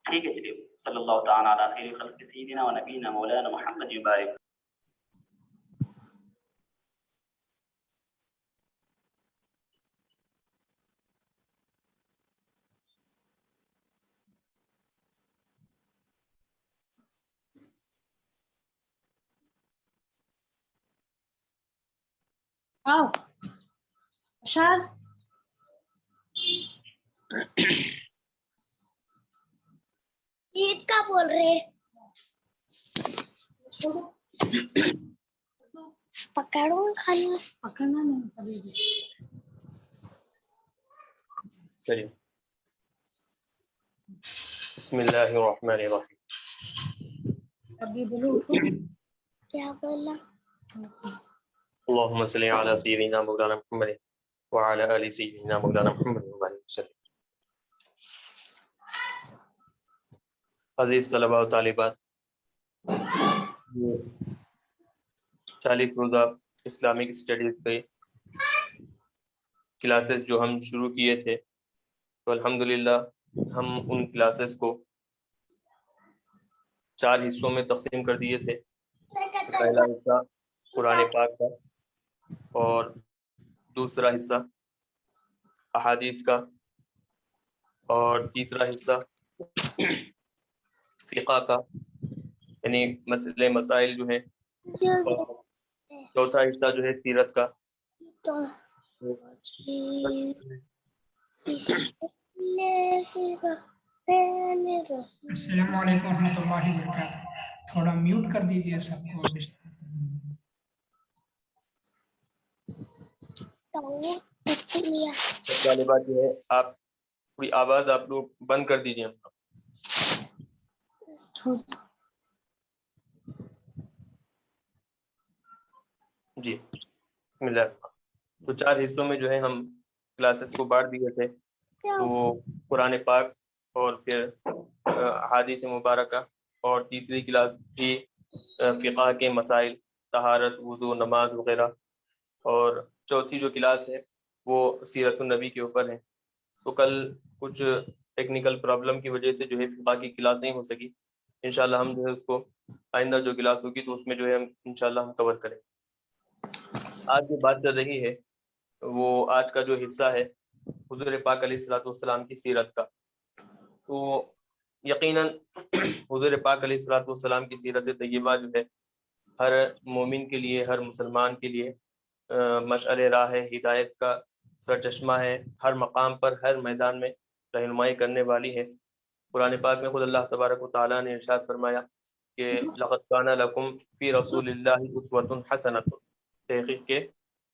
ٹھیک ہے چلیے صلی اللہ تعالیٰ علی خیر خلق سیدنا و نبینا مولانا محمد مبارک. آؤ شاز عید کا بول رہے پکڑوں کھانا پکڑنا نہیں کبھی بھی. چلیے بسم اللہ الرحمن الرحیم. ابھی بولو اٹھو. کیا بولا اللهم صل على سيدنا مولانا محمد وعلى آل سيدنا مولانا محمد وبارك وسلم. عزیز طلباء و طالبات، 40 روزہ اسلامک اسٹڈیز کے کلاسز جو ہم شروع کیے تھے، تو الحمدللہ ہم ان کلاسز کو 4 حصوں میں تقسیم کر دیے تھے. پہلا حصہ قرآن پاک کا، اور دوسرا حصہ احادیث کا، اور تیسرا حصہ فقہ کا یعنی مسئلے مسائل جو ہیں، اور چوتھا حصہ جو ہے سیرت کا. السلام علیکم ورحمۃ اللہ وبرکاتہ. تھوڑا میوٹ کر دیجیے سب کو. والی بات یہ ہے، آپ تھوڑی آواز آپ لوگ بند کر دیجیے. جی بسم اللہ. تو 4 حصوں میں جو ہے ہم کلاسز کو بانٹ دیے تھے. تو قرآن پاک، اور پھر احادیث مبارکہ، اور تیسری کلاس تھی فقہ کے مسائل، طہارت، وضو، نماز وغیرہ، اور چوتھی جو کلاس ہے وہ سیرت النبی کے اوپر ہے. تو کل کچھ ٹیکنیکل پرابلم کی وجہ سے جو ہے فقہ کی کلاس نہیں ہو سکی. انشاءاللہ ہم جو ہے اس کو آئندہ جو کلاس ہوگی تو اس میں جو ہے ہم انشاءاللہ ہم کور کریں. آج جو بات چل رہی ہے وہ آج کا جو حصہ ہے حضور پاک علیہ الصلوۃ والسلام کی سیرت کا. تو یقیناً حضور پاک علیہ الصلوۃ والسلام کی سیرت طیبہ جو ہے ہر مومن کے لیے، ہر مسلمان کے لیے مشعل راہ ہے، ہدایت کا سرچشمہ ہے. ہر مقام پر، ہر میدان میں رہنمائی کرنے والی ہے. قرآن پاک میں خود اللہ تبارک و تعالیٰ نے ارشاد فرمایا کہ لقد کان لکم فی رسول اللہ اسوۃ حسنۃ، تحقیق کے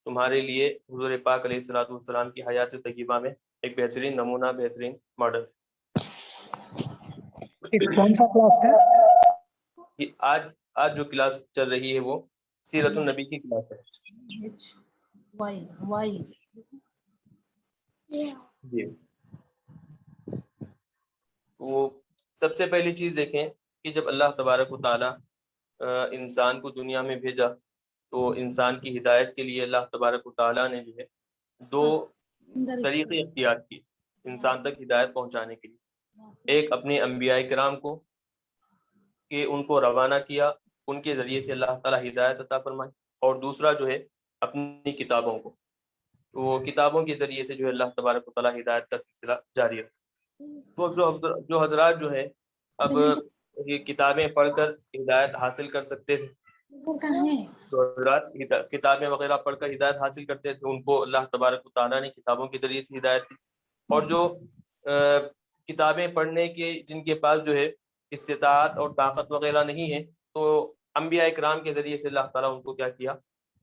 تمہارے لیے حضور پاک علیہ الصلوۃ والسلام کی حیات طیبہ میں ایک بہترین نمونہ، بہترین ماڈل. کون سا کلاس ہے؟ آج جو کلاس چل رہی ہے وہ سیرت النبی کی کلاس ہے. جی، وہ سب سے پہلی چیز دیکھیں کہ جب اللہ تبارک و تعالیٰ انسان کو دنیا میں بھیجا تو انسان کی ہدایت کے لیے اللہ تبارک و تعالیٰ نے جو ہے 2 طریقے اختیار کیے انسان تک ہدایت پہنچانے کے لیے. ایک اپنے انبیاء کرام کو، کہ ان کو روانہ کیا، ان کے ذریعے سے اللہ تعالیٰ ہدایت عطا فرمائی. اور دوسرا جو ہے اپنی کتابوں کو، تو وہ کتابوں کے ذریعے سے جو ہے اللہ تبارک و تعالیٰ ہدایت کا سلسلہ جاری رکھا. تو جو حضرات جو ہے اب یہ کتابیں پڑھ کر ہدایت حاصل کر سکتے تھے، جو حضرات کتابیں وغیرہ پڑھ کر ہدایت حاصل کرتے تھے، ان کو اللہ تبارک و تعالیٰ نے کتابوں کے ذریعے سے ہدایت دی. اور جو کتابیں پڑھنے کے جن کے پاس جو ہے استطاعت اور طاقت وغیرہ نہیں ہے، تو انبیاء کرام کے ذریعے سے اللہ تعالیٰ ان کو کیا کیا،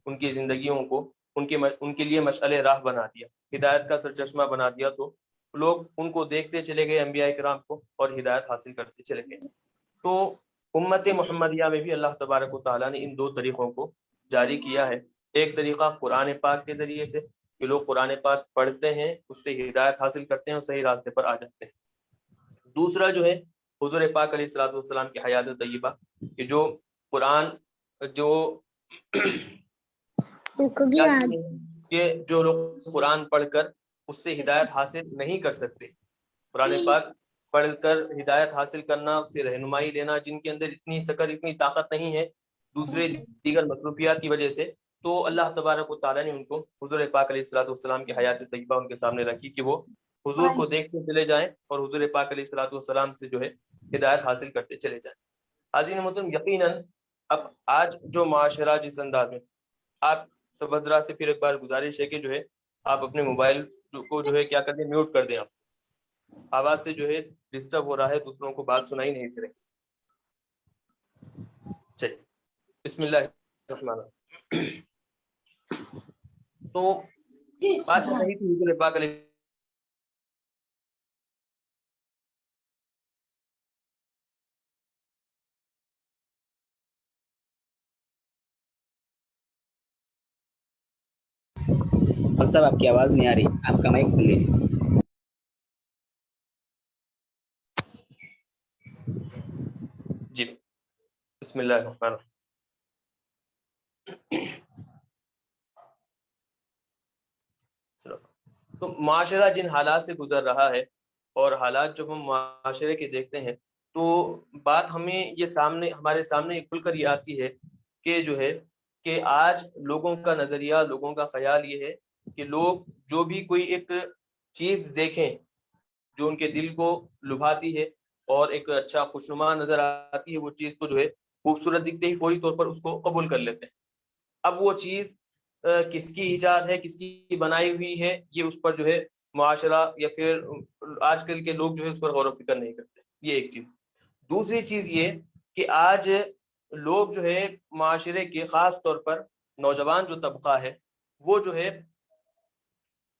ان کی زندگیوں کو ان کے لیے مشعل راہ بنا دیا، ہدایت کا سرچشمہ بنا دیا. تو لوگ ان کو دیکھتے چلے گئے انبیاء کرام کو اور ہدایت حاصل کرتے چلے گئے. تو امت محمدیہ میں بھی اللہ تبارک و تعالیٰ نے ان دو طریقوں کو جاری کیا ہے. ایک طریقہ قرآن پاک کے ذریعے سے کہ لوگ قرآن پاک پڑھتے ہیں, اس سے ہدایت حاصل کرتے ہیں اور صحیح راستے پر آ جاتے ہیں. دوسرا جو ہے حضور پاک علیہ الصلوۃ والسلام کی حیات طیبہ کہ جو قرآن جو کہ جو لوگ قرآن پڑھ کر اس سے ہدایت حاصل نہیں کر سکتے, قرآن پاک پڑھ کر ہدایت حاصل کرنا, اس سے رہنمائی لینا, جن کے اندر اتنی سکت اتنی طاقت نہیں ہے دوسرے دیگر مصروفیات کی وجہ سے, تو اللہ تبارک و تعالیٰ نے ان کو حضور پاک علیہ الصلوۃ والسلام کی حیات طیبہ ان کے سامنے رکھی کہ وہ حضور کو دیکھتے چلے جائیں اور حضور پاک علیہ الصلوۃ والسلام سے جو ہے ہدایت حاصل کرتے چلے جائیں. حاضرین محترم, یقیناً اب آج جو معاشرہ جس انداز میں, آپ سب حضرات سے پھر ایک بار گزارش ہے کہ جو ہے آپ اپنے موبائل کو جو ہے کیا کر دیں, میوٹ کر دیں. آپ آواز سے جو ہے ڈسٹرب ہو رہا ہے, دوسروں کو بات سنائی نہیں دے رہی. چلیے بسم اللہ الرحمن الرحیم. تو بات کر رہی تھی حضور پاک علیہ صاحب آپ کی آواز نہیں آ رہی, آپ کا مائک کھول لیجیے. جی بسم اللہ الرحمن الرحیم. تو معاشرہ جن حالات سے گزر رہا ہے اور حالات جب ہم معاشرے کے دیکھتے ہیں تو بات ہمیں یہ ہمارے سامنے کھل کر یہ آتی ہے کہ جو ہے کہ آج لوگوں کا نظریہ, لوگوں کا خیال یہ ہے کہ لوگ جو بھی کوئی ایک چیز دیکھیں جو ان کے دل کو لبھاتی ہے اور ایک اچھا خوشنما نظر آتی ہے, وہ چیز کو جو ہے خوبصورت دکھتے ہی فوری طور پر اس کو قبول کر لیتے ہیں. اب وہ چیز کس کی ایجاد ہے, کس کی بنائی ہوئی ہے, یہ اس پر جو ہے معاشرہ یا پھر آج کل کے لوگ جو ہے اس پر غور و فکر نہیں کرتے. یہ ایک چیز. دوسری چیز یہ کہ آج لوگ جو ہے معاشرے کے خاص طور پر نوجوان جو طبقہ ہے وہ جو ہے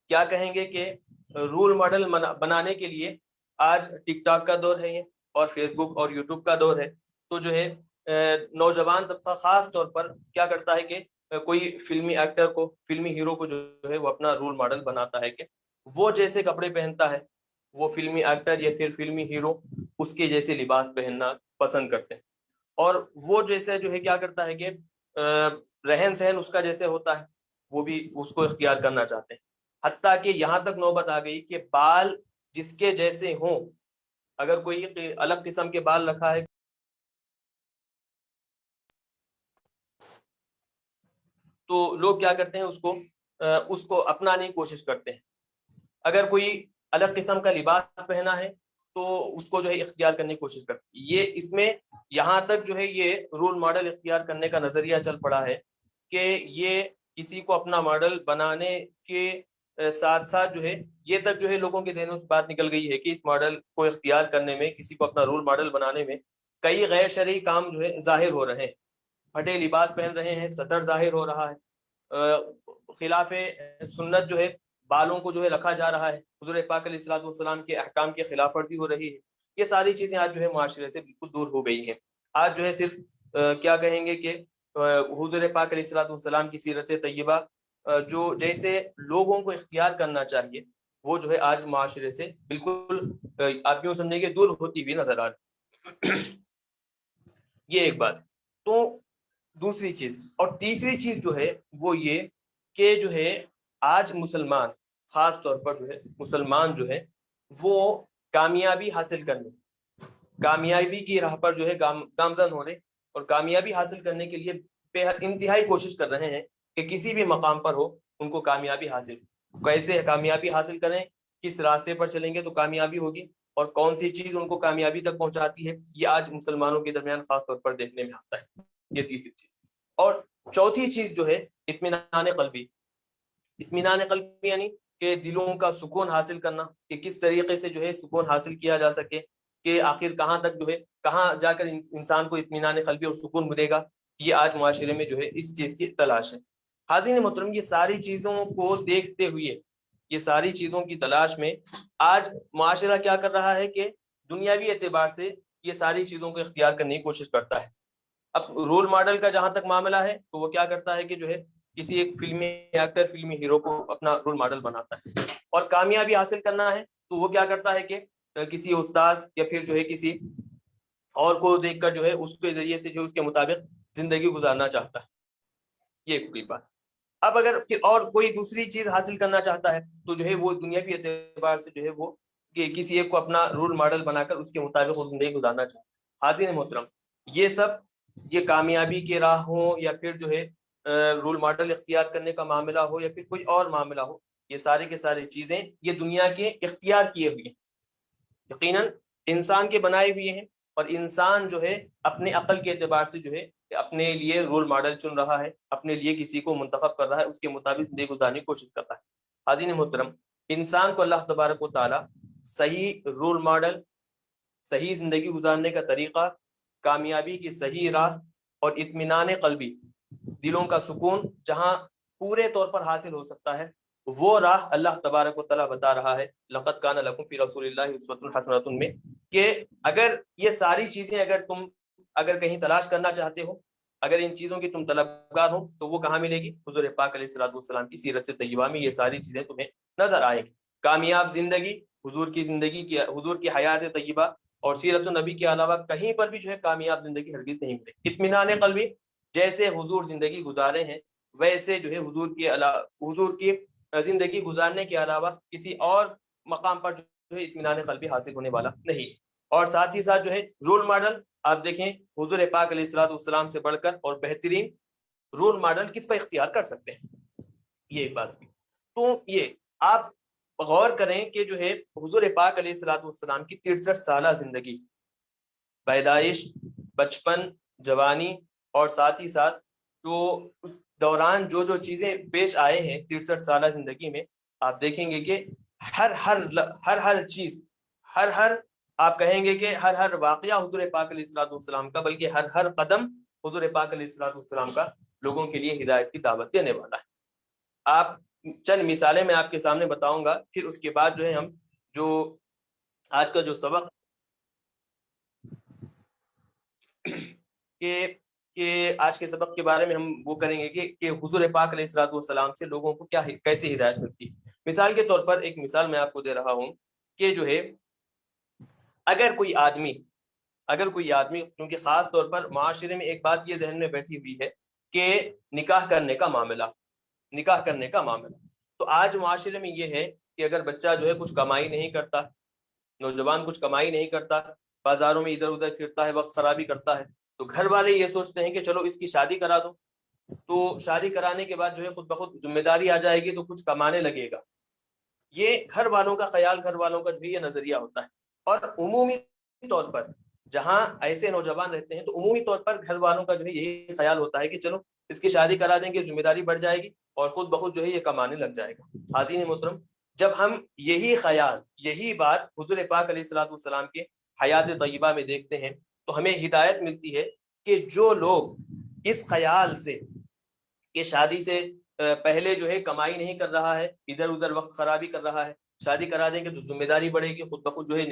کیا کہیں گے کہ رول ماڈل بنانے کے لیے آج ٹک ٹاک کا دور ہے یہ, اور فیس بک اور یوٹیوب کا دور ہے. تو جو ہے نوجوان طبقہ خاص طور پر کیا کرتا ہے کہ کوئی فلمی ایکٹر کو, فلمی ہیرو کو جو ہے وہ اپنا رول ماڈل بناتا ہے کہ وہ جیسے کپڑے پہنتا ہے وہ فلمی ایکٹر یا پھر فلمی ہیرو اس کے جیسے لباس پہننا پسند کرتے ہیں, اور وہ جیسے جو ہے کیا کرتا ہے کہ رہن سہن اس کا جیسے ہوتا ہے وہ بھی اس کو اختیار کرنا چاہتے ہیں. حتیٰ کہ یہاں تک نوبت آ گئی کہ بال جس کے جیسے ہوں, اگر کوئی الگ قسم کے بال رکھا ہے تو لوگ کیا کرتے ہیں اس کو اپنانے کی کوشش کرتے ہیں. اگر کوئی الگ قسم کا لباس پہنا ہے تو اس کو جو ہے اختیار کرنے کی کوشش کرتے ہیں. یہ اس میں یہاں تک جو ہے یہ رول ماڈل اختیار کرنے کا نظریہ چل پڑا ہے کہ یہ کسی کو اپنا ماڈل بنانے کے ساتھ ساتھ جو ہے یہ تک جو ہے لوگوں کے ذہنوں سے بات نکل گئی ہے کہ اس ماڈل کو اختیار کرنے میں, کسی کو اپنا رول ماڈل بنانے میں کئی غیر شرعی کام جو ہے ظاہر ہو رہے ہیں. پھٹے لباس پہن رہے ہیں, سطر ظاہر ہو رہا ہے, خلاف سنت جو ہے بالوں کو جو ہے رکھا جا رہا ہے, حضور پاک علیہ الصلوۃ والسلام کے احکام کی خلاف ورزی ہو رہی ہے. یہ ساری چیزیں آج جو ہے معاشرے سے بالکل دور ہو گئی ہیں. آج جو ہے صرف کیا کہیں گے کہ حضور پاک علیہ الصلوۃ والسلام کی سیرت طیبہ جو جیسے لوگوں کو اختیار کرنا چاہیے وہ جو ہے آج معاشرے سے بالکل آپ یوں سمجھیں کہ دور ہوتی ہوئی نظر آ رہی. یہ ایک بات. تو دوسری چیز اور تیسری چیز جو ہے وہ یہ کہ جو ہے آج مسلمان خاص طور پر جو ہے مسلمان جو ہے وہ کامیابی حاصل کرنے, کامیابی کی راہ پر جو ہے گامزن ہونے اور کامیابی حاصل کرنے کے لیے بے حد انتہائی کوشش کر رہے ہیں کہ کسی بھی مقام پر ہو ان کو کامیابی حاصل. کیسے کامیابی حاصل کریں, کس راستے پر چلیں گے تو کامیابی ہوگی, اور کون سی چیز ان کو کامیابی تک پہنچاتی ہے, یہ آج مسلمانوں کے درمیان خاص طور پر دیکھنے میں آتا ہے. یہ تیسری چیز. اور چوتھی چیز جو ہے اطمینان قلبی. اطمینان قلبی یعنی کہ دلوں کا سکون حاصل کرنا, کہ کس طریقے سے جو ہے سکون حاصل کیا جا سکے, کہ آخر کہاں تک جو ہے کہاں جا کر انسان کو اطمینان قلبی اور سکون ملے گا. یہ آج معاشرے میں جو ہے اس چیز کی تلاش ہے. حاضرین محترم, یہ ساری چیزوں کو دیکھتے ہوئے یہ ساری چیزوں کی تلاش میں آج معاشرہ کیا کر رہا ہے کہ دنیاوی اعتبار سے یہ ساری چیزوں کو اختیار کرنے کی کوشش کرتا ہے. اب رول ماڈل کا جہاں تک معاملہ ہے تو وہ کیا کرتا ہے کہ جو ہے کسی ایک فلمی ایکٹر فلمی ہیرو کو اپنا رول ماڈل بناتا ہے, اور کامیابی حاصل کرنا ہے تو وہ کیا کرتا ہے کہ کسی استاذ یا پھر جو ہے کسی اور کو دیکھ کر جو ہے اس کے ذریعے سے جو اس کے مطابق زندگی گزارنا چاہتا ہے. یہ ایک بڑی بات. اب اگر پھر اور کوئی دوسری چیز حاصل کرنا چاہتا ہے تو جو ہے وہ دنیاوی اعتبار سے جو ہے وہ کہ کسی ایک کو اپنا رول ماڈل بنا کر اس کے مطابق وہ زندگی گزارنا چاہتا ہے. حاضرین محترم, یہ سب یہ کامیابی کے راہ ہو یا پھر جو ہے رول ماڈل اختیار کرنے کا معاملہ ہو یا پھر کوئی اور معاملہ ہو, یہ سارے کے سارے چیزیں یہ دنیا کے اختیار کیے ہوئے ہیں, یقیناً انسان کے بنائے ہوئے ہیں, اور انسان جو ہے اپنے عقل کے اعتبار سے جو ہے اپنے لیے رول ماڈل چن رہا ہے, اپنے لیے کسی کو منتخب کر رہا ہے, اس کے مطابق زندگی گزارنے کی کوشش کرتا ہے. حاضرین محترم, انسان کو اللہ تبارک و تعالی صحیح رول ماڈل, صحیح زندگی گزارنے کا طریقہ, کامیابی کی صحیح راہ اور اطمینان قلبی, دلوں کا سکون جہاں پورے طور پر حاصل ہو سکتا ہے, وہ راہ اللہ تبارک و تعالیٰ بتا رہا ہے لقد کان لکم فی رسول اللہ اسوۃ حسنۃ میں, کہ اگر یہ ساری چیزیں اگر کہیں تلاش کرنا چاہتے ہو, اگر ان چیزوں کی تم طلبگار ہو تو وہ کہاں ملے گی؟ حضور پاک علیہ الصلوۃ والسلام کی سیرت طیبہ میں یہ ساری چیزیں تمہیں نظر آئیں گی. کامیاب زندگی حضور کی زندگی کی, حضور کی حیات طیبہ اور سیرت النبی کے علاوہ کہیں پر بھی جو ہے کامیاب زندگی ہرگز نہیں ملے. اطمینان قلبی, جیسے حضور زندگی گزارے ہیں ویسے جو ہے حضور کی زندگی گزارنے کے علاوہ کسی اور مقام پر جو ہے اطمینان قلبی حاصل ہونے والا نہیں ہے. اور ساتھ ہی ساتھ جو ہے رول ماڈل, آپ دیکھیں حضور پاک علیہ الصلوۃ والسلام سے بڑھ کر اور بہترین رول ماڈل کس پر اختیار کر سکتے ہیں, یہ ایک بات بھی. تو یہ آپ غور کریں کہ جو ہے حضور پاک علیہ الصلوۃ والسلام کی 63 سالہ زندگی, پیدائش, بچپن, جوانی اور ساتھ ہی ساتھ جو اس دوران جو چیزیں پیش آئے ہیں 63 سالہ زندگی میں, آپ دیکھیں گے کہ ہر چیز, ہر آپ کہیں گے کہ ہر واقعہ حضور پاک علیہ الصلوۃ والسلام کا, بلکہ ہر قدم حضور پاک علیہ الصلوۃ والسلام کا لوگوں کے لیے ہدایت کی دعوت دینے والا ہے. آپ چند مثالیں میں آپ کے سامنے بتاؤں گا, پھر اس کے بعد جو ہے ہم جو آج کا جو سبق کہ آج کے سبق کے بارے میں ہم وہ کریں گے کہ حضور پاک علیہ الصلوۃ والسلام سے لوگوں کو کیسے ہدایت ملتی ہے. مثال کے طور پر ایک مثال میں آپ کو دے رہا ہوں کہ جو ہے اگر کوئی آدمی کیونکہ خاص طور پر معاشرے میں ایک بات یہ ذہن میں بیٹھی ہوئی ہے کہ نکاح کرنے کا معاملہ, تو آج معاشرے میں یہ ہے کہ اگر بچہ جو ہے کچھ کمائی نہیں کرتا, نوجوان کچھ کمائی نہیں کرتا, بازاروں میں ادھر ادھر پھرتا ہے, وقت خرابی کرتا ہے, تو گھر والے یہ سوچتے ہیں کہ چلو اس کی شادی کرا دو, تو شادی کرانے کے بعد جو ہے خود بخود ذمہ داری آ جائے گی تو کچھ کمانے لگے گا. یہ گھر والوں کا خیال, گھر والوں کا بھی یہ نظریہ ہوتا ہے. اور عمومی طور پر جہاں ایسے نوجوان رہتے ہیں تو عمومی طور پر گھر والوں کا جو ہے یہی خیال ہوتا ہے کہ چلو اس کی شادی کرا دیں گے, ذمہ داری بڑھ جائے گی اور خود بخود جو ہے یہ کمانے لگ جائے گا. حاضرین محترم, جب ہم یہی خیال, یہی بات حضور پاک علیہ الصلوۃ والسلام کے حیات طیبہ میں دیکھتے ہیں تو ہمیں ہدایت ملتی ہے کہ جو لوگ اس خیال سے کہ شادی سے پہلے جو ہے کمائی نہیں کر رہا ہے, ادھر ادھر وقت خرابی کر رہا ہے, شادی کرا دیں گے تو ذمہ داری بڑھے گی, خود بخود جو ہے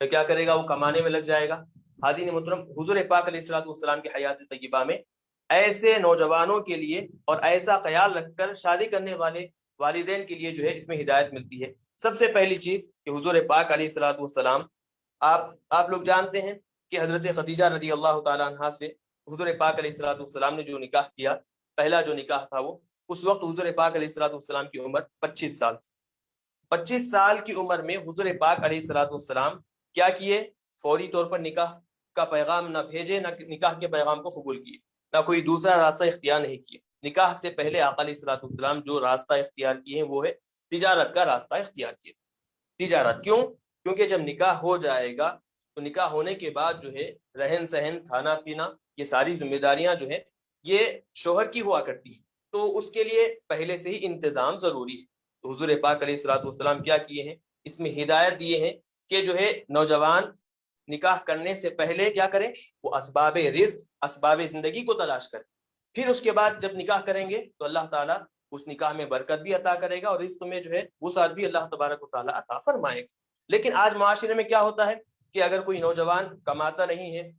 کیا کرے گا, وہ کمانے میں لگ جائے گا. حاضرین محترم, حضور پاک علیہ الصلوۃ والسلام کی حیات طیبہ میں ایسے نوجوانوں کے لیے اور ایسا خیال رکھ کر شادی کرنے والے والدین کے لیے جو ہے اس میں ہدایت ملتی ہے. سب سے پہلی چیز کہ حضور پاک علیہ الصلوۃ والسلام, آپ لوگ جانتے ہیں کہ حضرت خدیجہ رضی اللہ تعالیٰ عنہا سے حضور پاک علیہ الصلوۃ والسلام نے جو نکاح کیا, پہلا جو نکاح تھا وہ اس وقت حضور پاک علیہ الصلوۃ والسلام کی عمر 25 سال تھی. 25 سال کی عمر میں حضور پاک علیہ الصلوۃ والسلام کیا کیے, فوری طور پر نکاح کا پیغام نہ بھیجے, نہ نکاح کے پیغام کو قبول کیے, نہ کوئی دوسرا راستہ اختیار نہیں کیے. نکاح سے پہلے آقا علیہ الصلوۃ والسلام جو راستہ اختیار کیے ہیں وہ ہے تجارت کا راستہ اختیار کیے. تجارت کیوں؟ کیونکہ جب نکاح ہو جائے گا تو نکاح ہونے کے بعد جو ہے رہن سہن, کھانا پینا, یہ ساری ذمہ داریاں جو ہے یہ شوہر کی ہوا کرتی ہیں, تو اس کے لیے پہلے سے ہی انتظام ضروری ہے. تو حضور پاک علیہ الصلوۃ والسلام کیا کیے ہیں, اس میں ہدایت دیے ہیں کہ جو ہے نوجوان نکاح کرنے سے پہلے کیا کریں, وہ اسباب رزق, اسباب زندگی کو تلاش کریں. پھر اس کے بعد جب نکاح کریں گے تو اللہ تعالیٰ اس نکاح میں برکت بھی عطا کرے گا اور رزق میں جو ہے وسعت بھی اللہ تبارک و تعالیٰ عطا فرمائے گا. لیکن آج معاشرے میں کیا ہوتا ہے کہ اگر کوئی نوجوان کماتا نہیں ہے،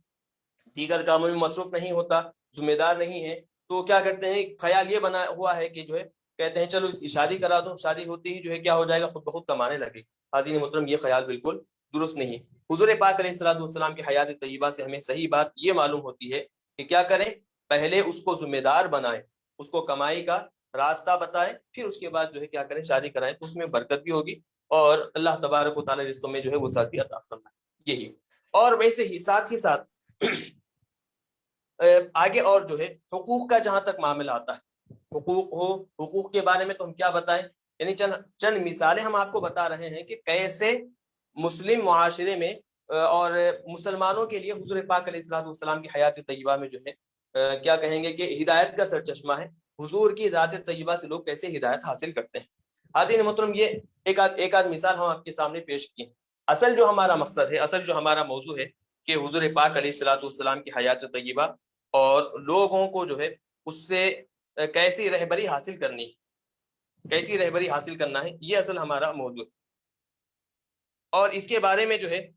دیگر کاموں میں مصروف نہیں ہوتا، ذمہ دار نہیں ہے، تو کیا کرتے ہیں، خیال یہ بنا ہوا ہے کہ جو ہے کہتے ہیں چلو اس کی شادی کرا دوں، شادی ہوتی ہی جو ہے کیا ہو جائے گا، خود بخود کمانے لگے. حاضرین محترم، یہ خیال بالکل درست نہیں ہے. حضور پاک علیہ الصلوۃ والسلام کی حیات طیبہ سے ہمیں صحیح بات یہ معلوم ہوتی ہے کہ کیا کریں، پہلے اس کو ذمہ دار بنائیں، اس کو کمائی کا راستہ بتائیں، پھر اس کے بعد جو ہے کیا کریں، شادی کرائیں، تو اس میں برکت بھی ہوگی اور اللہ تبارک و تعالیٰ رزق میں جو ہے وسعت بھی عطا فرمائے. یہی. اور ویسے ہی ساتھ آگے اور جو ہے حقوق کا جہاں تک معاملہ آتا ہے، حقوق کے بارے میں تو ہم کیا بتائیں، یعنی چند مثالیں ہم آپ کو بتا رہے ہیں کہ کیسے مسلم معاشرے میں اور مسلمانوں کے لیے حضور پاک علیہ الصلوۃ والسلام کی حیات طیبہ میں جو ہے کیا کہیں گے کہ ہدایت کا سرچشمہ ہے. حضور کی ذات طیبہ سے لوگ کیسے ہدایت حاصل کرتے ہیں. حاضرین محترم، یہ ایک آدھ مثال ہم آپ کے سامنے پیش کی. اصل جو ہمارا مقصد ہے، اصل جو ہمارا موضوع ہے کہ حضور پاک علیہ الصلوۃ والسلام کی حیات طیبہ اور لوگوں کو جو ہے اس سے کیسی رہبری حاصل کرنی ہے، کیسی رہبری حاصل کرنا ہے، یہ اصل ہمارا موضوع ہے. اور اس کے بارے میں جو ہے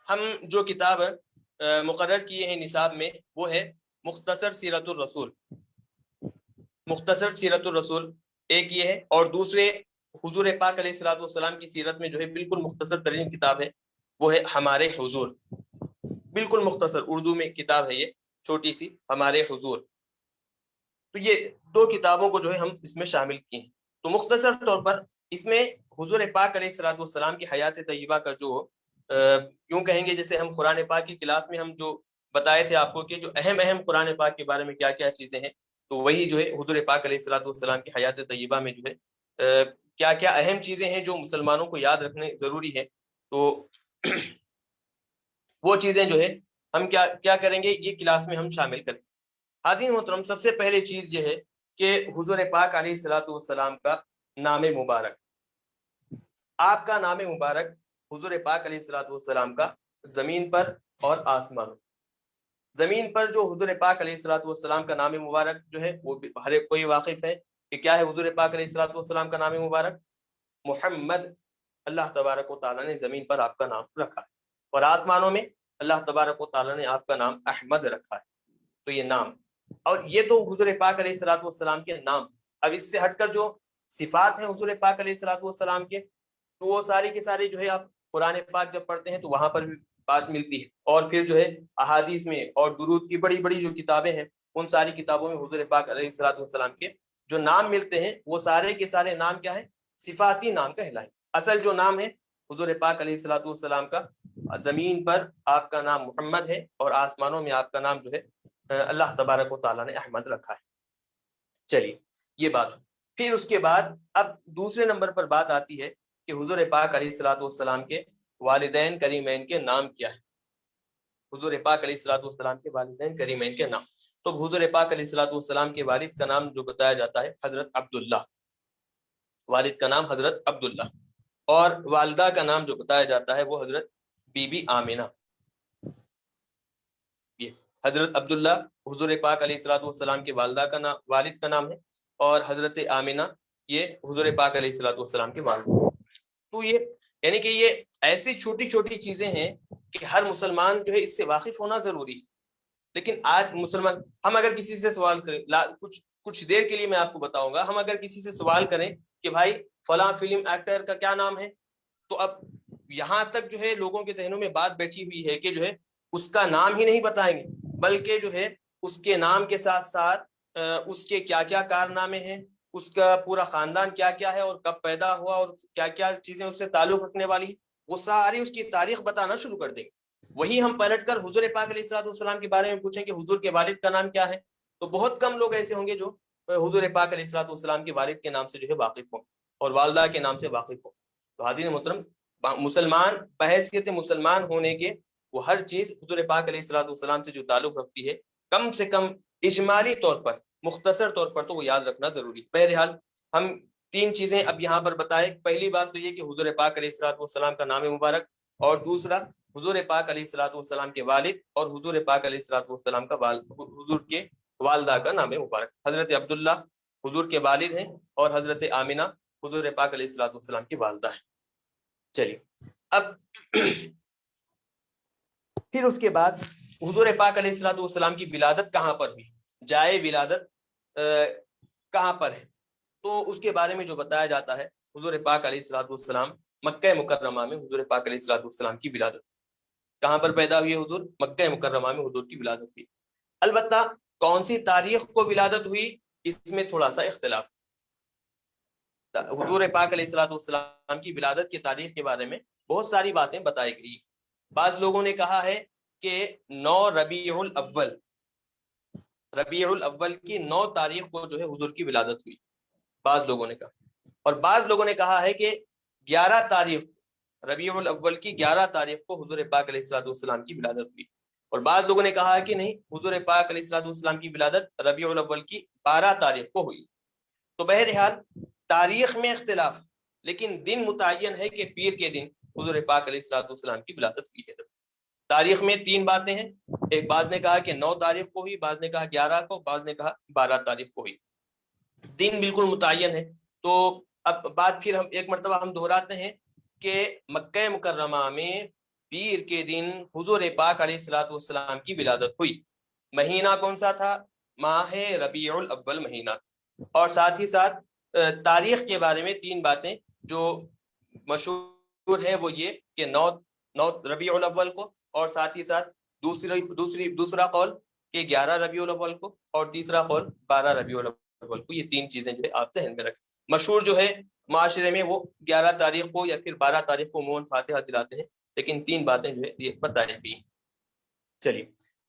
ہم جو کتاب مقرر کیے ہیں نصاب میں وہ ہے مختصر سیرت الرسول. مختصر سیرت الرسول ایک یہ ہے، اور دوسرے حضور پاک علیہ الصلوۃ والسلام کی سیرت میں جو ہے بالکل مختصر ترین کتاب ہے وہ ہے ہمارے حضور. بالکل مختصر اردو میں کتاب ہے یہ، چھوٹی سی، ہمارے حضور. تو یہ دو کتابوں کو جو ہے ہم اس میں شامل کیے ہیں. تو مختصر طور پر اس میں حضور پاک علیہ الصلوۃ والسلام کی حیات طیبہ کا جو یوں کہیں گے جیسے ہم قرآن پاک کی کلاس میں ہم جو بتائے تھے آپ کو کہ جو اہم قرآن پاک کے بارے میں کیا کیا چیزیں ہیں، تو وہی جو ہے حضور پاک علیہ الصلوۃ والسلام کی حیات طیبہ میں جو ہے کیا کیا اہم چیزیں ہیں جو مسلمانوں کو یاد رکھنے ضروری ہے. تو وہ چیزیں جو ہے ہم کیا کریں گے، یہ کلاس میں ہم شامل کریں. حاضرین محترم، سب سے پہلے چیز یہ ہے کہ حضور پاک علیہ الصلوۃ والسلام کا نام مبارک، آپ کا نام مبارک حضور پاک علیہ الصلوۃ والسلام کا زمین پر اور آسمان. زمین پر جو حضور پاک علیہ الصلوۃ والسلام کا نام مبارک جو ہے وہ ہر ایک کوئی واقف ہے کہ کیا ہے حضور پاک علیہ الصلوۃ والسلام کا نام مبارک محمد. اللہ تبارک و تعالیٰ نے زمین پر آپ کا نام رکھا ہے، اور آسمانوں میں اللہ تبارک و تعالیٰ نے آپ کا نام احمد رکھا ہے. تو یہ نام، اور یہ تو حضور پاک علیہ الصلوۃ والسلام کے نام. اب اس سے ہٹ کر جو صفات ہیں حضور پاک علیہ الصلوۃ والسلام کے، تو وہ ساری کی ساری جو ہے آپ قرآن پاک جب پڑھتے ہیں تو وہاں پر بھی بات ملتی ہے. اور پھر جو ہے احادیث میں اور درود کی بڑی بڑی جو کتابیں ہیں ان ساری کتابوں میں حضور پاک علیہ الصلوۃ والسلام کے جو نام ملتے ہیں وہ سارے کے سارے نام کیا ہے، صفاتی نام کہلائیں. اصل جو نام ہے حضور پاک علیہ الصلوۃ والسلام کا، زمین پر آپ کا نام محمد ہے اور آسمانوں میں آپ کا نام جو ہے اللہ تبارک و تعالیٰ نے احمد رکھا ہے. چلیے یہ بات ہو. پھر اس کے بعد اب دوسرے نمبر پر بات آتی ہے کہ حضور پاک علیہ الصلوۃ والسلام کے والدین کریمین کے نام کیا ہے. حضور پاک علیہ الصلوۃ والسلام کے والدین کریمین کے نام. تو حضور پاک علیہ الصلوۃ والسلام کے والد کا نام جو بتایا جاتا ہے حضرت عبداللہ، والد کا نام حضرت عبداللہ، اور والدہ کا نام جو بتایا جاتا ہے وہ حضرت بی بی آمینہ. یہ حضرت عبداللہ حضور پاک علیہ الصلوۃ والسلام کے والدہ کا نام، والد کا نام ہے، اور حضرت آمینہ یہ حضور پاک علیہ الصلوۃ والسلام کے والد. تو یہ یعنی کہ یہ ایسی چھوٹی چھوٹی چیزیں ہیں کہ ہر مسلمان جو ہے اس سے واقف ہونا ضروری ہے. لیکن آج مسلمان، ہم اگر کسی سے سوال کریں، کچھ دیر کے لیے میں آپ کو بتاؤں گا، ہم اگر کسی سے سوال کریں کہ بھائی فلاں فلم ایکٹر کا کیا نام ہے، تو اب یہاں تک جو ہے لوگوں کے ذہنوں میں بات بیٹھی ہوئی ہے کہ جو ہے اس کا نام ہی نہیں بتائیں گے، بلکہ جو ہے اس کے نام کے ساتھ ساتھ اس کے کیا کیا کارنامے ہیں، اس کا پورا خاندان کیا کیا ہے، اور کب پیدا ہوا، اور کیا کیا چیزیں اس سے تعلق رکھنے والی، وہ ساری اس کی تاریخ بتانا شروع کر دیں گے. وہی ہم پلٹ کر حضور پاک علیہ الصلوۃ والسلام کے بارے میں پوچھیں کہ حضور کے والد کا نام کیا ہے، تو بہت کم لوگ ایسے ہوں گے جو حضور پاک علیہ الصلوۃ والسلام کے والد کے نام سے جو ہے واقف ہوں اور والدہ کے نام سے واقف ہوں. تو حاضرین محترم، مسلمان بحیثیت مسلمان ہونے کے وہ ہر چیز حضور پاک علیہ الصلوۃ والسلام سے جو تعلق رکھتی ہے کم سے کم اجمالی طور پر، مختصر طور پر تو وہ یاد رکھنا ضروری. بہرحال ہم 3 چیزیں اب یہاں پر بتائیں. پہلی بات تو یہ کہ حضور پاک علیہ الصلوۃ والسلام کا نام مبارک، اور دوسرا حضور پاک علیہ الصلوۃ والسلام کے والد اور حضور پاک علیہ الصلوۃ والسلام کا حضور کے والدہ کا نام مبارک. حضرت عبداللہ حضور کے والد ہیں اور حضرت آمینہ حضور پاک علیہ الصلوۃ والسلام کی والدہ ہے. چلیے اب پھر اس کے بعد حضور پاک علیہ الصلوۃ والسلام کی ولادت کہاں پر ہوئی, جائے ولادت کہاں پر ہے, تو اس کے بارے میں جو بتایا جاتا ہے حضور پاک علیہ الصلوۃ والسلام مکہ مکرمہ میں حضور پاک علیہ الصلوۃ والسلام کی ولادت کہاں پر پیدا ہوئی حضور, مکہ مکرمہ میں حضور کی ولادت ہوئی. البتہ کون سی تاریخ کو ولادت ہوئی اس میں تھوڑا سا اختلاف. حضور پاک علیہ الصلوۃ والسلام کی ولادت کی تاریخ کے بارے میں بہت ساری باتیں بتائی گئی ہیں. بعض لوگوں نے کہا ہے کہ 9 ربیع الاول, ربیع الاول کی 9 تاریخ کو جو ہے حضور کی ولادت ہوئی, بعض لوگوں نے کہا. اور بعض لوگوں نے کہا ہے کہ 11 تاریخ ربیع الاول کی 11 تاریخ کو حضور پاک علیہ الصلوۃ والسلام کی ولادت ہوئی. اور بعض لوگوں نے کہا ہے کہ نہیں, حضور پاک علیہ الصلوۃ والسلام کی ولادت ربیع الاول کی 12 تاریخ کو ہوئی. تو بہرحال تاریخ میں اختلاف, لیکن دن متعین ہے کہ پیر کے دن حضور پاک علیہ الصلوۃ والسلام کی ولادت ہوئی ہے. تاریخ میں 3 باتیں ہیں, ایک بعض نے کہا کہ 9 تاریخ کو ہوئی, بعض نے کہا 11 کو, بعض نے کہا 12 تاریخ کو ہوئی. دن بالکل متعین ہے. تو اب بات پھر ہم ایک مرتبہ ہم دہراتے ہیں کہ مکہ مکرمہ میں پیر کے دن حضور پاک علیہ الصلوۃ والسلام کی ولادت ہوئی. مہینہ کون سا تھا, ماہ ربیع الاول مہینہ. اور ساتھ ہی ساتھ تاریخ کے بارے میں 3 باتیں جو مشہور ہے وہ یہ کہ 9 ربیع الاول کو, اور ساتھ ہی ساتھ دوسرا قول کہ 11 ربیع الاول کو, اور تیسرا قول 12 ربیع الاول کو. یہ 3 چیزیں جو ہے آپ ذہن میں رکھیں. مشہور جو ہے معاشرے میں وہ 11 تاریخ کو یا پھر 12 تاریخ کو عموماً فاتحہ دلاتے ہیں, لیکن 3 باتیں جو ہے یہ بتائی بھی. چلیے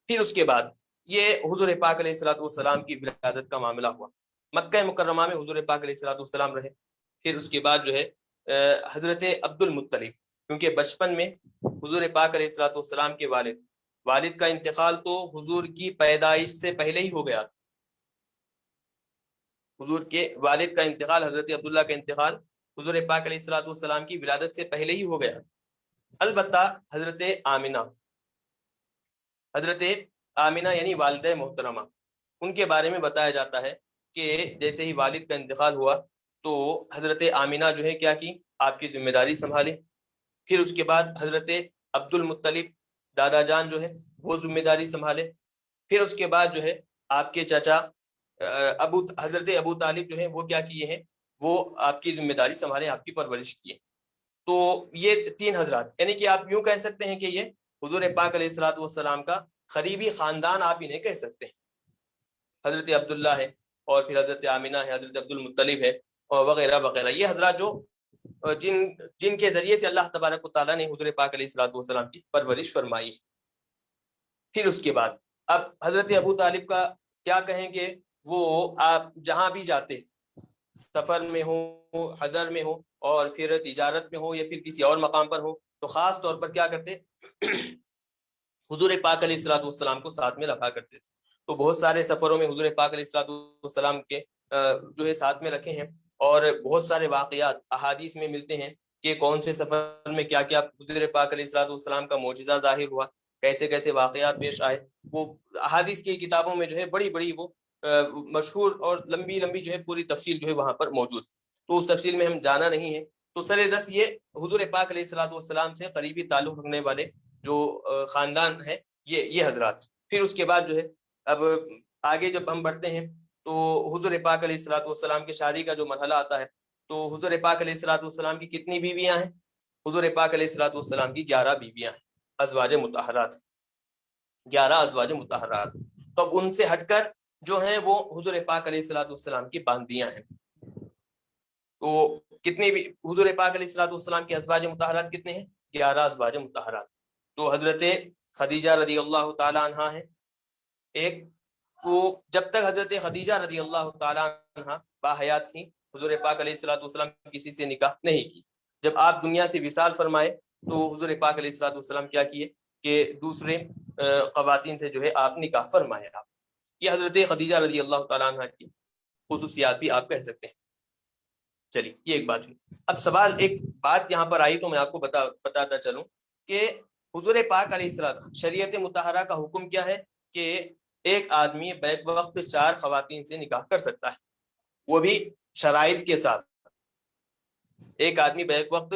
پھر اس کے بعد یہ حضور پاک علیہ الصلوۃ والسلام کی ولادت کا معاملہ ہوا. مکہ مکرمہ میں حضور پاک علیہ الصلوۃ والسلام رہے. پھر اس کے بعد جو ہے حضرت عبد المطلب, کیونکہ بچپن میں حضور پاک علیہ الصلوۃ والسلام کے والد کا انتقال تو حضور کی پیدائش سے پہلے ہی ہو گیا تھا. حضور کے والد کا انتقال, حضرت عبداللہ کا انتقال حضور پاک علیہ الصلوۃ والسلام کی ولادت سے پہلے ہی ہو گیا تھا. البتہ حضرت آمینہ یعنی والدہ محترمہ, ان کے بارے میں بتایا جاتا ہے کہ جیسے ہی والد کا انتقال ہوا تو حضرت آمینہ جو ہے کیا کی, آپ کی ذمہ داری سنبھالی. پھر اس کے بعد حضرت عبد المطلب دادا جان جو ہے وہ ذمہ داری سنبھالے. پھر اس کے بعد جو ہے آپ کے چچا حضرت ابو طالب جو ہے وہ کیا کیے ہیں, وہ آپ کی ذمہ داری سنبھالے, آپ کی پرورش کیے. تو یہ 3 حضرات, یعنی کہ آپ یوں کہہ سکتے ہیں کہ یہ حضور پاک علیہ الصلوۃ والسلام کا قریبی خاندان آپ انہیں کہہ سکتے ہیں. حضرت عبداللہ ہے, اور پھر حضرت آمینہ ہے, حضرت عبد المطلب ہے, اور وغیرہ وغیرہ. یہ حضرات جو جن کے ذریعے سے اللہ تبارک و تعالیٰ نے حضور پاک علیہ الصلوۃ والسلام کی پرورش فرمائی. پھر اس کے بعد اب حضرت ابو طالب کا کیا کہیں کہ وہ آپ جہاں بھی جاتے, سفر میں ہو, حضر میں ہو, اور پھر تجارت میں ہو, یا پھر کسی اور مقام پر ہو, تو خاص طور پر کیا کرتے حضور پاک علیہ الصلوۃ والسلام کو ساتھ میں رکھا کرتے تھے. تو بہت سارے سفروں میں حضور پاک علیہ الصلوۃ والسلام کے جو ہے ساتھ میں رکھے ہیں, اور بہت سارے واقعات احادیث میں ملتے ہیں کہ کون سے سفر میں کیا کیا حضور پاک علیہ الصلوۃ والسلام کا معجزہ ظاہر ہوا, کیسے کیسے واقعات پیش آئے. وہ احادیث کی کتابوں میں جو ہے بڑی بڑی وہ مشہور اور لمبی جو ہے پوری تفصیل جو ہے وہاں پر موجود ہے. تو اس تفصیل میں ہم جانا نہیں ہے. تو سر دس یہ حضور پاک علیہ الصلوۃ والسلام سے قریبی تعلق رکھنے والے جو خاندان ہے یہ حضرات. پھر اس کے بعد جو ہے اب آگے جب ہم بڑھتے ہیں تو حضور پاک علیہ الصلوۃ والسلام کی شادی کا جو مرحلہ آتا ہے, تو حضور پاک علیہ الصلوۃ والسلام کی کتنی بیویاں ہیں, حضور پاک علیہ الصلوۃ والسلام کی 11 بیویاں ہیں, ازواج مطہرات, 11 ازواج مطہرات. تو اب ان سے ہٹ کر جو ہیں وہ حضور پاک علیہ الصلوۃ والسلام کی باندیاں ہیں. تو کتنی بھی حضور پاک علیہ الصلوۃ والسلام کے ازواج مطہرات کتنے ہیں, 11 ازواج مطہرات. تو حضرت خدیجہ رضی اللہ تعالی عنہا ہے ایک. تو جب تک حضرت خدیجہ رضی اللہ تعالی عنہا باحیات تھیں, حضور پاک علیہ الصلوۃ والسلام کسی سے نکاح نہیں کی. جب آپ دنیا سے وصال فرمائے تو حضور پاک علیہ الصلوۃ والسلام کیا کیے کہ دوسرے خواتین سے جو ہے آپ نکاح فرمائے. آپ یہ حضرت خدیجہ رضی اللہ تعالیٰ عنہ کی خصوصیات بھی آپ کہہ سکتے ہیں. چلیے یہ ایک بات ہوئی. اب سوال ایک بات یہاں پر آئی تو میں آپ کو بتاتا چلوں کہ حضور پاک علیہ السلام شریعت مطہرہ کا حکم کیا ہے کہ ایک آدمی بیک وقت 4 خواتین سے نکاح کر سکتا ہے، وہ بھی شرائط کے ساتھ۔ ایک آدمی بیک وقت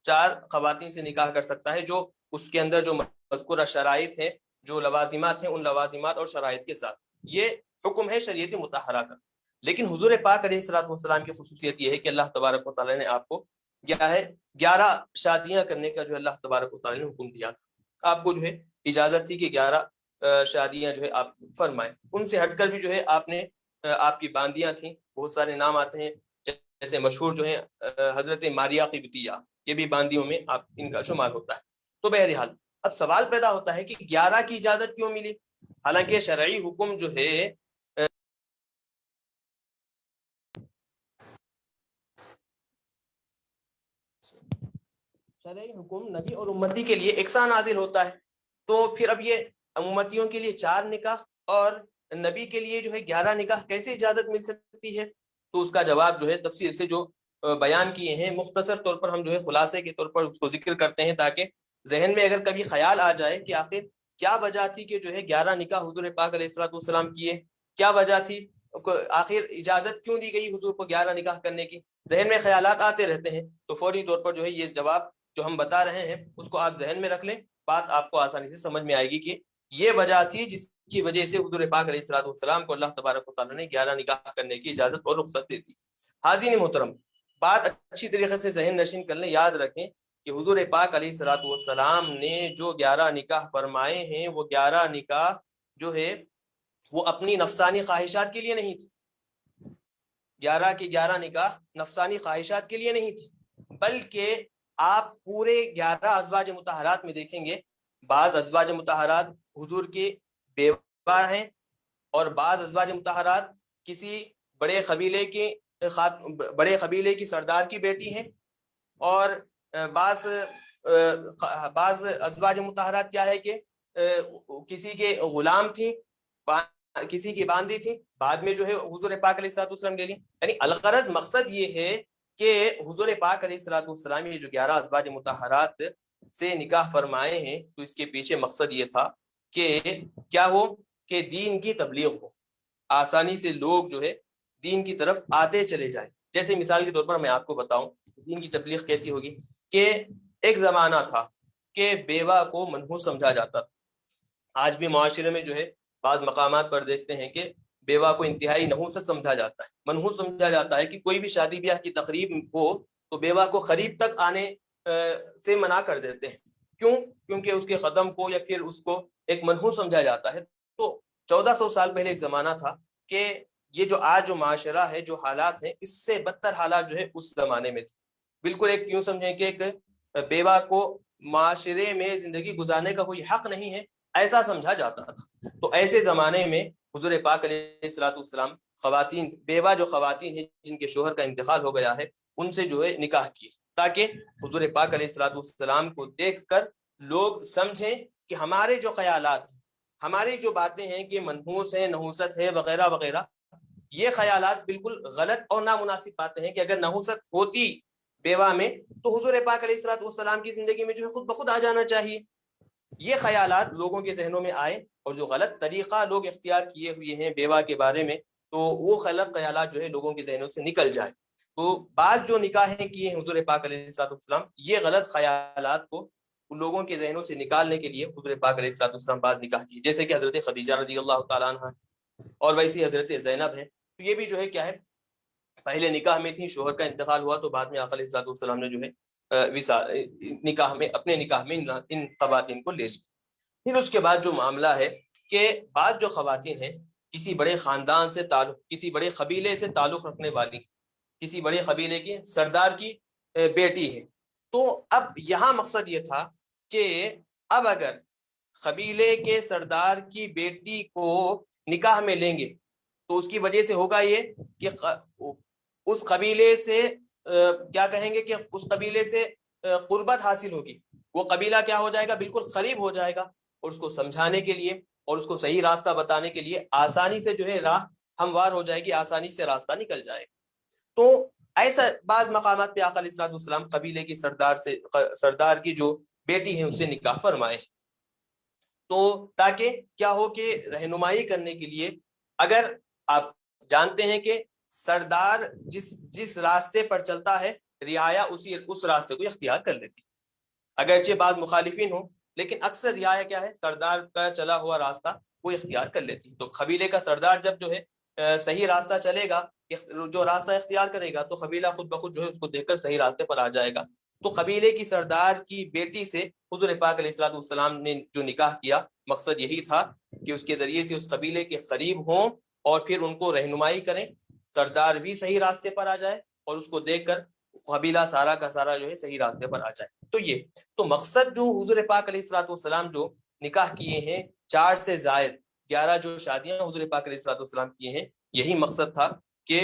4 خواتین سے نکاح کر سکتا ہے، جو اس کے اندر جو مذکورہ شرائط ہیں، جو لوازمات ہیں، ان لوازمات اور شرائط کے ساتھ۔ یہ حکم ہے شریعت مطہرہ کا۔ لیکن حضور پاک علیہ الصلوۃ والسلام کی خصوصیت یہ ہے کہ اللہ تبارک و تعالیٰ نے آپ کو کیا ہے 11 شادیاں کرنے کا جو اللہ تبارک و تعالیٰ نے حکم دیا تھا۔ آپ کو جو ہے اجازت تھی کہ 11 شادیاں جو ہے آپ فرمائیں۔ ان سے ہٹ کر بھی جو ہے آپ نے آپ کی باندیاں تھیں، بہت سارے نام آتے ہیں، جیسے مشہور جو ہے حضرت ماریہ قبطیہ، یہ بھی باندیوں میں آپ ان کا شمار ہوتا ہے۔ تو بہرحال اب سوال پیدا ہوتا ہے کہ 11 کی اجازت کیوں ملی، حالانکہ شرعی حکم جو ہے شرعی حکم نبی اور امتی کے لیے یکساں نازل ہوتا ہے، تو پھر اب یہ امتیوں کے لیے 4 نکاح اور نبی کے لیے جو ہے 11 نکاح کیسے اجازت مل سکتی ہے؟ تو اس کا جواب جو ہے تفصیل سے جو بیان کیے ہیں، مختصر طور پر ہم جو ہے خلاصے کے طور پر اس کو ذکر کرتے ہیں، تاکہ ذہن میں اگر کبھی خیال آ جائے کہ آخر کیا وجہ تھی کہ جو ہے 11 نکاح حضور پاک علیہ الصلوۃ والسلام کیے، کیا وجہ تھی، آخر اجازت کیوں دی گئی حضور کو 11 نکاح کرنے کی، ذہن میں خیالات آتے رہتے ہیں، تو فوری طور پر جو ہے یہ جواب جو ہم بتا رہے ہیں اس کو آپ ذہن میں رکھ لیں، بات آپ کو آسانی سے سمجھ میں آئے گی کہ یہ وجہ تھی جس کی وجہ سے حضور پاک علیہ الصلوۃ والسلام کو اللہ تبارک و تعالیٰ نے 11 نکاح کرنے کی اجازت اور رخصت دے دی۔ حاضرین محترم، بات اچھی طریقے سے ذہن نشین کر لیں، یاد رکھیں کہ حضور پاک علیہ الصلوۃ والسلام نے جو 11 نکاح فرمائے ہیں، وہ 11 نکاح جو ہے وہ اپنی نفسانی خواہشات کے لیے نہیں تھی۔ 11 کی 11 نکاح نفسانی خواہشات کے لیے نہیں تھی، بلکہ آپ پورے 11 ازواج مطہرات میں دیکھیں گے، بعض ازواج مطہرات حضور کے بیوہ ہیں، اور بعض ازواج مطہرات کسی بڑے قبیلے کی سردار کی بیٹی ہیں، اور بعض ازواج مطہرات کیا ہے کہ کسی کے غلام تھیں، کسی کی باندی تھی، بعد میں جو ہے حضور پاک علیہ الصلوۃ والسلام لے لی۔ یعنی الغرض مقصد یہ ہے کہ حضور پاک علیہ الصلوۃ والسلام یہ جو 11 ازواج مطہرات سے نکاح فرمائے ہیں، تو اس کے پیچھے مقصد یہ تھا کہ کیا ہو کہ دین کی تبلیغ ہو، آسانی سے لوگ جو ہے دین کی طرف آتے چلے جائیں۔ جیسے مثال کے طور پر میں آپ کو بتاؤں دین کی تبلیغ کیسی ہوگی، کہ ایک زمانہ تھا کہ بیوہ کو منحوس سمجھا جاتا تھا۔ آج بھی معاشرے میں جو ہے بعض مقامات پر دیکھتے ہیں کہ بیوہ کو انتہائی نحوست سمجھا جاتا ہے، منحوس سمجھا جاتا ہے، کہ کوئی بھی شادی بیاہ کی تقریب ہو تو بیوہ کو قریب تک آنے سے منع کر دیتے ہیں۔ کیوں؟ کیونکہ اس کے قدم کو یا پھر اس کو ایک منحوس سمجھا جاتا ہے۔ تو 1400 سال پہلے ایک زمانہ تھا کہ یہ جو آج جو معاشرہ ہے، جو حالات ہیں، اس سے بدتر حالات جو ہے اس زمانے میں تھے۔ بالکل ایک یوں سمجھیں کہ ایک بیوہ کو معاشرے میں زندگی گزارنے کا کوئی حق نہیں ہے، ایسا سمجھا جاتا تھا۔ تو ایسے زمانے میں حضور پاک علیہ الصلوۃ والسلام خواتین، بیوہ جو خواتین ہیں جن کے شوہر کا انتقال ہو گیا ہے، ان سے جو ہے نکاح کیے، تاکہ حضور پاک علیہ الصلوۃ والسلام کو دیکھ کر لوگ سمجھیں کہ ہمارے جو خیالات، ہماری جو باتیں ہیں کہ منحوس ہے، نحوست ہے، وغیرہ وغیرہ، یہ خیالات بالکل غلط اور نامناسب باتیں ہیں، کہ اگر نحوست ہوتی بیوہ میں تو حضور پاک علیہ الصلوۃ والسلام کی زندگی میں جو ہے خود بخود آ جانا چاہیے۔ یہ خیالات لوگوں کے ذہنوں میں آئے، اور جو غلط طریقہ لوگ اختیار کیے ہوئے ہیں بیوہ کے بارے میں، تو وہ غلط خیالات جو ہے لوگوں کے ذہنوں سے نکل جائے۔ تو بعض جو نکاحیں کیے ہیں حضور پاک علیہ الصلوۃ والسلام، یہ غلط خیالات کو لوگوں کے ذہنوں سے نکالنے کے لیے حضور پاک علیہ الصلوۃ والسلام بعض نکاح کیے، جیسے کہ حضرت خدیجہ رضی اللہ تعالیٰ عنہ، اور ویسی حضرت زینب ہے۔ تو یہ بھی جو ہے کیا ہے، پہلے نکاح میں تھی، شوہر کا انتقال ہوا، تو بعد میں آقا علیہ الصلوۃ والسلام نے جو ہے نکاح میں، اپنے نکاح میں ان خواتین کو لے لی۔ پھر اس کے بعد جو معاملہ ہے کہ بعض جو خواتین ہیں کسی بڑے خاندان سے تعلق، کسی بڑے قبیلے سے تعلق رکھنے والی، کسی بڑے قبیلے کے سردار کی بیٹی ہے، تو اب یہاں مقصد یہ تھا کہ اب اگر قبیلے کے سردار کی بیٹی کو نکاح میں لیں گے تو اس کی وجہ سے ہوگا یہ کہ اس قبیلے سے کیا کہیں گے کہ اس قبیلے سے قربت حاصل ہوگی، وہ قبیلہ کیا ہو جائے گا، بالکل قریب ہو جائے گا، اور اس کو سمجھانے کے لیے اور اس کو صحیح راستہ بتانے کے لیے آسانی سے جو ہے راہ ہموار ہو جائے گی، آسانی سے راستہ نکل جائے گا۔ تو ایسا بعض مقامات پہ آقا علیہ الصلوۃ والسلام قبیلے کی سردار کی جو بیٹی ہے اس سے نکاح فرمائے۔ تو تاکہ کیا ہو کہ رہنمائی کرنے کے لیے اگر آپ جانتے ہیں کہ سردار جس راستے پر چلتا ہے رعایا اس راستے کو اختیار کر لیتی، اگرچہ بعض مخالفین ہوں لیکن اکثر رعایا کیا ہے سردار کا چلا ہوا راستہ وہ اختیار کر لیتی. تو قبیلے کا سردار جب جو ہے صحیح راستہ چلے گا، جو راستہ اختیار کرے گا، تو قبیلہ خود بخود جو ہے اس کو دیکھ کر صحیح راستے پر آ جائے گا. تو قبیلے کی سردار کی بیٹی سے حضور پاک علیہ الصلوۃ والسلام نے جو نکاح کیا مقصد یہی تھا کہ اس کے ذریعے سے اس قبیلے کے قریب ہوں اور پھر ان کو رہنمائی کریں، سردار بھی صحیح راستے پر آ جائے اور اس کو دیکھ کر قبیلہ سارا کا سارا جو ہے صحیح راستے پر آ جائے. تو یہ تو مقصد جو حضور پاک علیہ الصلوۃ والسلام جو نکاح کیے ہیں 4 سے زائد 11 جو شادیاں حضور پاک علیہ الصلوۃ والسلام کیے ہیں، یہی مقصد تھا کہ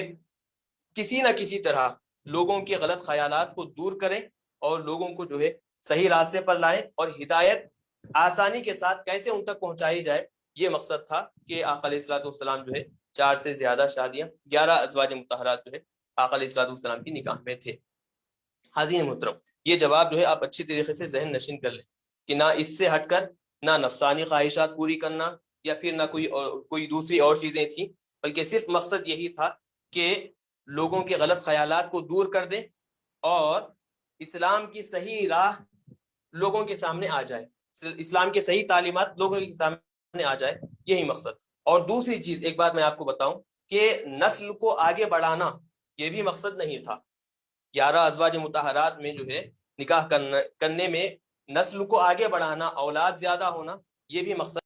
کسی نہ کسی طرح لوگوں کے غلط خیالات کو دور کریں اور لوگوں کو جو ہے صحیح راستے پر لائیں اور ہدایت آسانی کے ساتھ کیسے ان تک پہنچائی جائے، یہ مقصد تھا کہ آقا علیہ الصلوۃ والسلام جو ہے 4 سے زیادہ شادیاں 11 ازواج مطہرات جو ہے آقا علیہ الصلوۃ والسلام کی نکاح میں تھے. حاضرین محترم، یہ جواب جو ہے آپ اچھی طریقے سے ذہن نشین کر لیں کہ نہ اس سے ہٹ کر نہ نفسانی خواہشات پوری کرنا یا پھر نہ کوئی دوسری اور چیزیں تھیں، بلکہ صرف مقصد یہی تھا کہ لوگوں کے غلط خیالات کو دور کر دیں اور اسلام کی صحیح راہ لوگوں کے سامنے آ جائے، اسلام کے صحیح تعلیمات لوگوں کے سامنے آ جائے، یہی مقصد. اور دوسری چیز ایک بات میں آپ کو بتاؤں کہ نسل کو آگے بڑھانا یہ بھی مقصد نہیں تھا. 11 ازواج مطہرات میں جو ہے نکاح کرنے میں نسل کو آگے بڑھانا، اولاد زیادہ ہونا، یہ بھی مقصد